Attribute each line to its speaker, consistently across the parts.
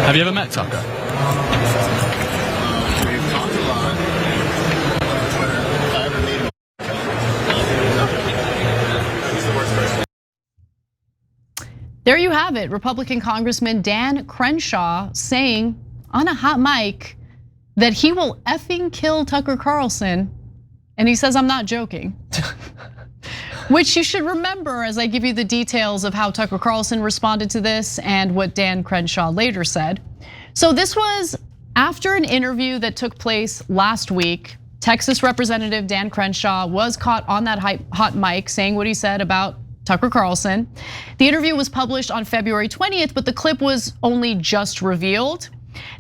Speaker 1: Have you ever met Tucker?
Speaker 2: We've talked a lot. If I ever meet him, he's the worst person.
Speaker 3: There you have it, Republican Congressman Dan Crenshaw saying on a hot mic that he will effing kill Tucker Carlson, and he says, I'm not joking. Which you should remember as I give you the details of how Tucker Carlson responded to this and what Dan Crenshaw later said. So this was after an interview that took place last week. Texas Representative Dan Crenshaw was caught on that hot mic saying what he said about Tucker Carlson. The interview was published on February 20th, but the clip was only just revealed.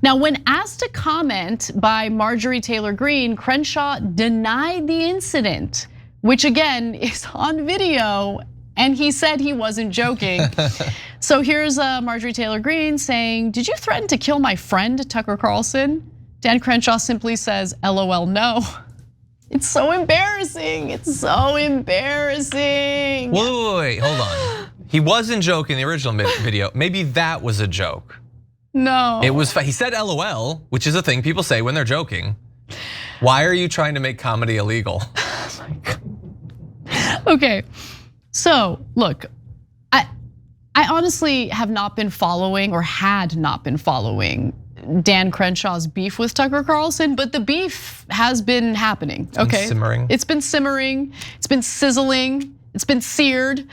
Speaker 3: Now, when asked to comment by Marjorie Taylor Greene, Crenshaw denied the incident, which again is on video, and he said he wasn't joking. So here's Marjorie Taylor Greene saying, "Did you threaten to kill my friend, Tucker Carlson?" Dan Crenshaw simply says, "LOL, no." It's so embarrassing. It's so embarrassing.
Speaker 4: Wait, hold on. He wasn't joking in the original video. Maybe that was a joke.
Speaker 3: No.
Speaker 4: It was, he said LOL, which is a thing people say when they're joking. Why are you trying to make comedy illegal?
Speaker 3: Oh my God. Okay, so look, I honestly have not been following or had not been following Dan Crenshaw's beef with Tucker Carlson, but the beef has been happening, okay?
Speaker 4: Simmering.
Speaker 3: It's been simmering, it's been sizzling, it's been seared.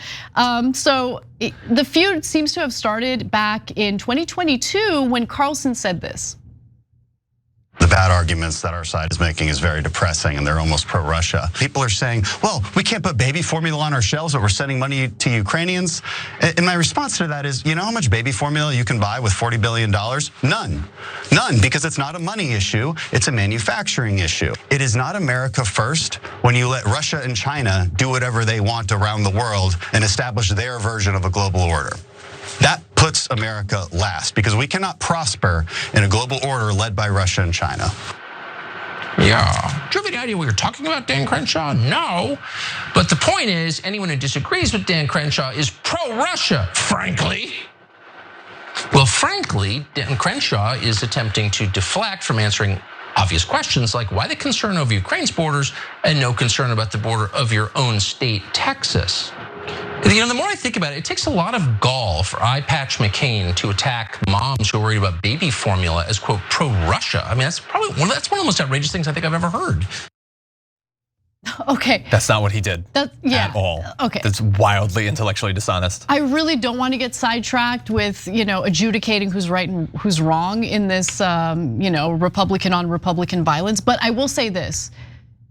Speaker 3: So the feud seems to have started back in 2022 when Carlson said this.
Speaker 5: The bad arguments that our side is making is very depressing, and they're almost pro-Russia. People are saying, well, we can't put baby formula on our shelves, but we're sending money to Ukrainians. And my response to that is, you know how much baby formula you can buy with $40 billion? None. None, because it's not a money issue, it's a manufacturing issue. It is not America first when you let Russia and China do whatever they want around the world and establish their version of a global order. That puts America last, because we cannot prosper in a global order led by Russia and China.
Speaker 6: Yeah. Do you have any idea what you're talking about, Dan Crenshaw? No. But the point is, anyone who disagrees with Dan Crenshaw is pro-Russia, frankly. Well, frankly, Dan Crenshaw is attempting to deflect from answering obvious questions like why the concern over Ukraine's borders and no concern about the border of your own state, Texas. You know, the more I think about it, it takes a lot of gall for Eye Patch McCain to attack moms who are worried about baby formula as, quote, pro-Russia. I mean, that's probably one of the most outrageous things I think I've ever heard.
Speaker 3: Okay.
Speaker 4: That's not what he did
Speaker 3: yeah.
Speaker 4: at all.
Speaker 3: Okay.
Speaker 4: That's wildly intellectually dishonest.
Speaker 3: I really don't want to get sidetracked with, adjudicating who's right and who's wrong in this, Republican on Republican violence. But I will say this.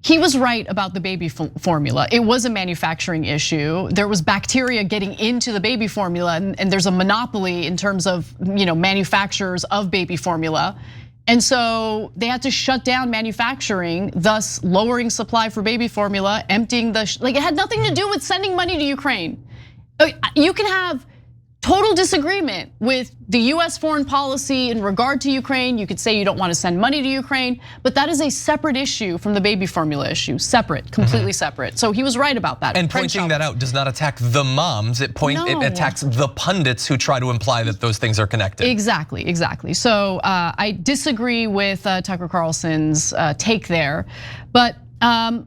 Speaker 3: He was right about the baby formula. It was a manufacturing issue. There was bacteria getting into the baby formula, and there's a monopoly in terms of manufacturers of baby formula. And so they had to shut down manufacturing, thus lowering supply for baby formula, emptying it had nothing to do with sending money to Ukraine. You can have total disagreement with the US foreign policy in regard to Ukraine. You could say you don't want to send money to Ukraine, but that is a separate issue from the baby formula issue, separate, completely separate. So he was right about that.
Speaker 4: And pointing that out does not attack the moms, it attacks the pundits who try to imply that those things are connected.
Speaker 3: Exactly. So I disagree with Tucker Carlson's take there, but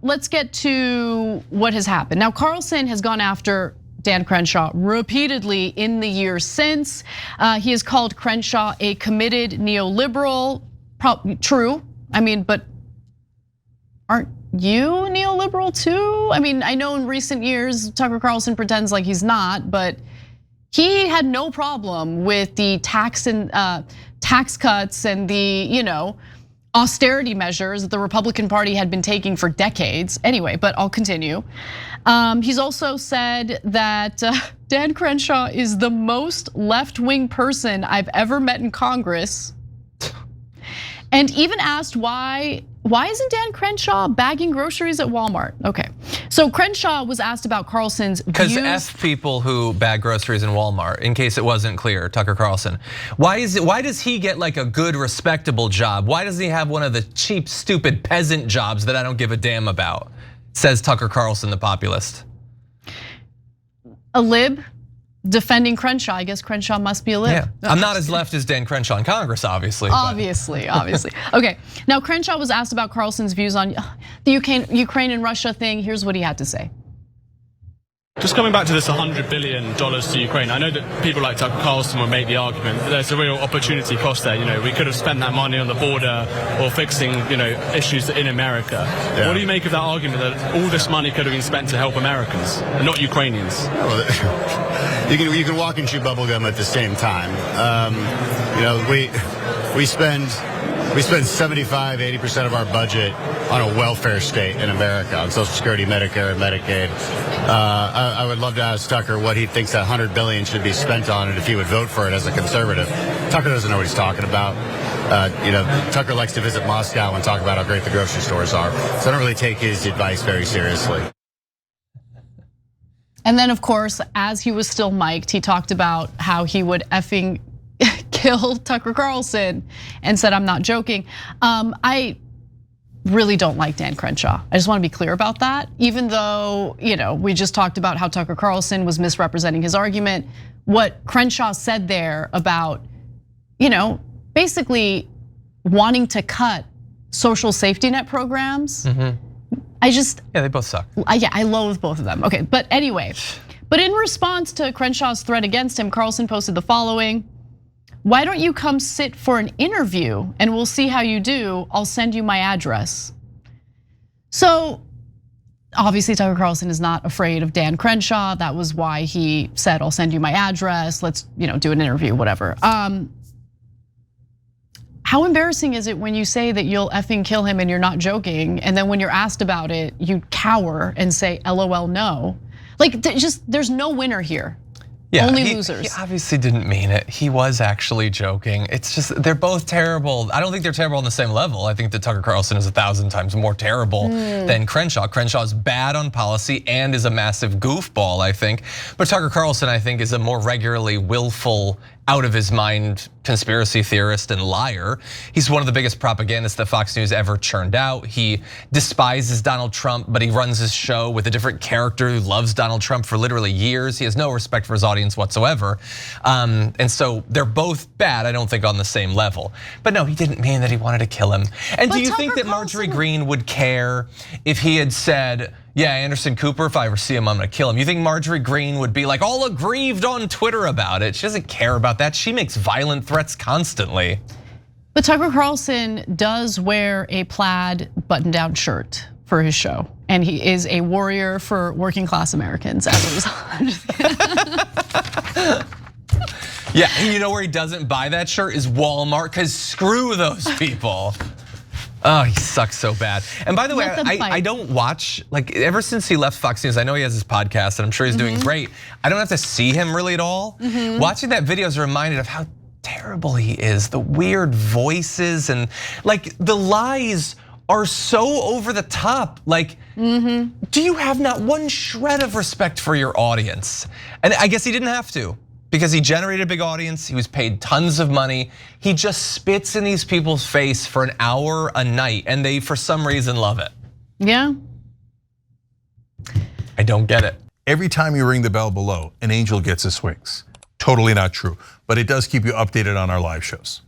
Speaker 3: let's get to what has happened. Now, Carlson has gone after Dan Crenshaw repeatedly in the years since. He has called Crenshaw a committed neoliberal. True, but aren't you neoliberal too? I know in recent years Tucker Carlson pretends like he's not, but he had no problem with the tax cuts and the austerity measures that the Republican Party had been taking for decades. Anyway, but I'll continue. He's also said that Dan Crenshaw is the most left-wing person I've ever met in Congress. And even asked why isn't Dan Crenshaw bagging groceries at Walmart? Okay, so Crenshaw was asked about Carlson's views.
Speaker 4: Because F people who bag groceries in Walmart, in case it wasn't clear, Tucker Carlson. Why does he get like a good, respectable job? Why does he have one of the cheap, stupid peasant jobs that I don't give a damn about? Says Tucker Carlson, the populist.
Speaker 3: A lib, defending Crenshaw. I guess Crenshaw must be a lib.
Speaker 4: Yeah. I'm not as left as Dan Crenshaw in Congress, obviously.
Speaker 3: Obviously. Okay, now Crenshaw was asked about Carlson's views on the Ukraine and Russia thing. Here's what he had to say.
Speaker 1: Just coming back to this $100 billion to Ukraine, I know that people like Tucker Carlson will make the argument that there's a real opportunity cost there. We could have spent that money on the border or fixing, issues in America. Yeah. What do you make of that argument that all this money could have been spent to help Americans and not Ukrainians?
Speaker 7: Well, you can walk and chew bubblegum at the same time. We spend 75-80% of our budget on a welfare state in America, on Social Security, Medicare, and Medicaid. I would love to ask Tucker what he thinks that $100 billion should be spent on, and if he would vote for it as a conservative. Tucker doesn't know what he's talking about. Tucker likes to visit Moscow and talk about how great the grocery stores are. So I don't really take his advice very seriously.
Speaker 3: And then, of course, as he was still mic'd, he talked about how he would effing kill Tucker Carlson and said, I'm not joking. I really don't like Dan Crenshaw. I just want to be clear about that. Even though, we just talked about how Tucker Carlson was misrepresenting his argument. What Crenshaw said there about, basically wanting to cut social safety net programs. Yeah,
Speaker 4: they both suck.
Speaker 3: I loathe both of them. Okay, but anyway. But in response to Crenshaw's threat against him, Carlson posted the following. Why don't you come sit for an interview and we'll see how you do. I'll send you my address. So obviously Tucker Carlson is not afraid of Dan Crenshaw. That was why he said, I'll send you my address. Let's do an interview, whatever. How embarrassing is it when you say that you'll effing kill him and you're not joking, and then when you're asked about it, you cower and say, LOL, no. Like, there's no winner here.
Speaker 4: Yeah,
Speaker 3: only losers.
Speaker 4: He obviously didn't mean it. He was actually joking. It's just, they're both terrible. I don't think they're terrible on the same level. I think that Tucker Carlson is 1,000 times more terrible than Crenshaw. Crenshaw's bad on policy and is a massive goofball, I think. But Tucker Carlson, I think, is a more regularly willful, out of his mind conspiracy theorist and liar. He's one of the biggest propagandists that Fox News ever churned out. He despises Donald Trump, but he runs his show with a different character who loves Donald Trump for literally years. He has no respect for his audience whatsoever. And so they're both bad, I don't think, on the same level. But no, he didn't mean that he wanted to kill him. And do you think that Marjorie Greene would care if he had said, yeah, Anderson Cooper, if I ever see him, I'm gonna kill him? You think Marjorie Greene would be like all aggrieved on Twitter about it? She doesn't care about that. She makes violent threats constantly.
Speaker 3: But Tucker Carlson does wear a plaid button-down shirt for his show. And he is a warrior for working class Americans as a result.
Speaker 4: Yeah, and you know where he doesn't buy that shirt is Walmart, because screw those people. Oh, he sucks so bad. And by the way, I don't watch, like, ever since he left Fox News, I know he has his podcast and I'm sure he's doing great. I don't have to see him really at all. Watching that video is reminded of how terrible he is. The weird voices and like the lies are so over the top. Like, do you have not one shred of respect for your audience? And I guess he didn't have to, because he generated a big audience, he was paid tons of money. He just spits in these people's face for an hour a night, and they, for some reason, love it.
Speaker 3: Yeah.
Speaker 4: I don't get it.
Speaker 8: Every time you ring the bell below, an angel gets his wings. Totally not true, but it does keep you updated on our live shows.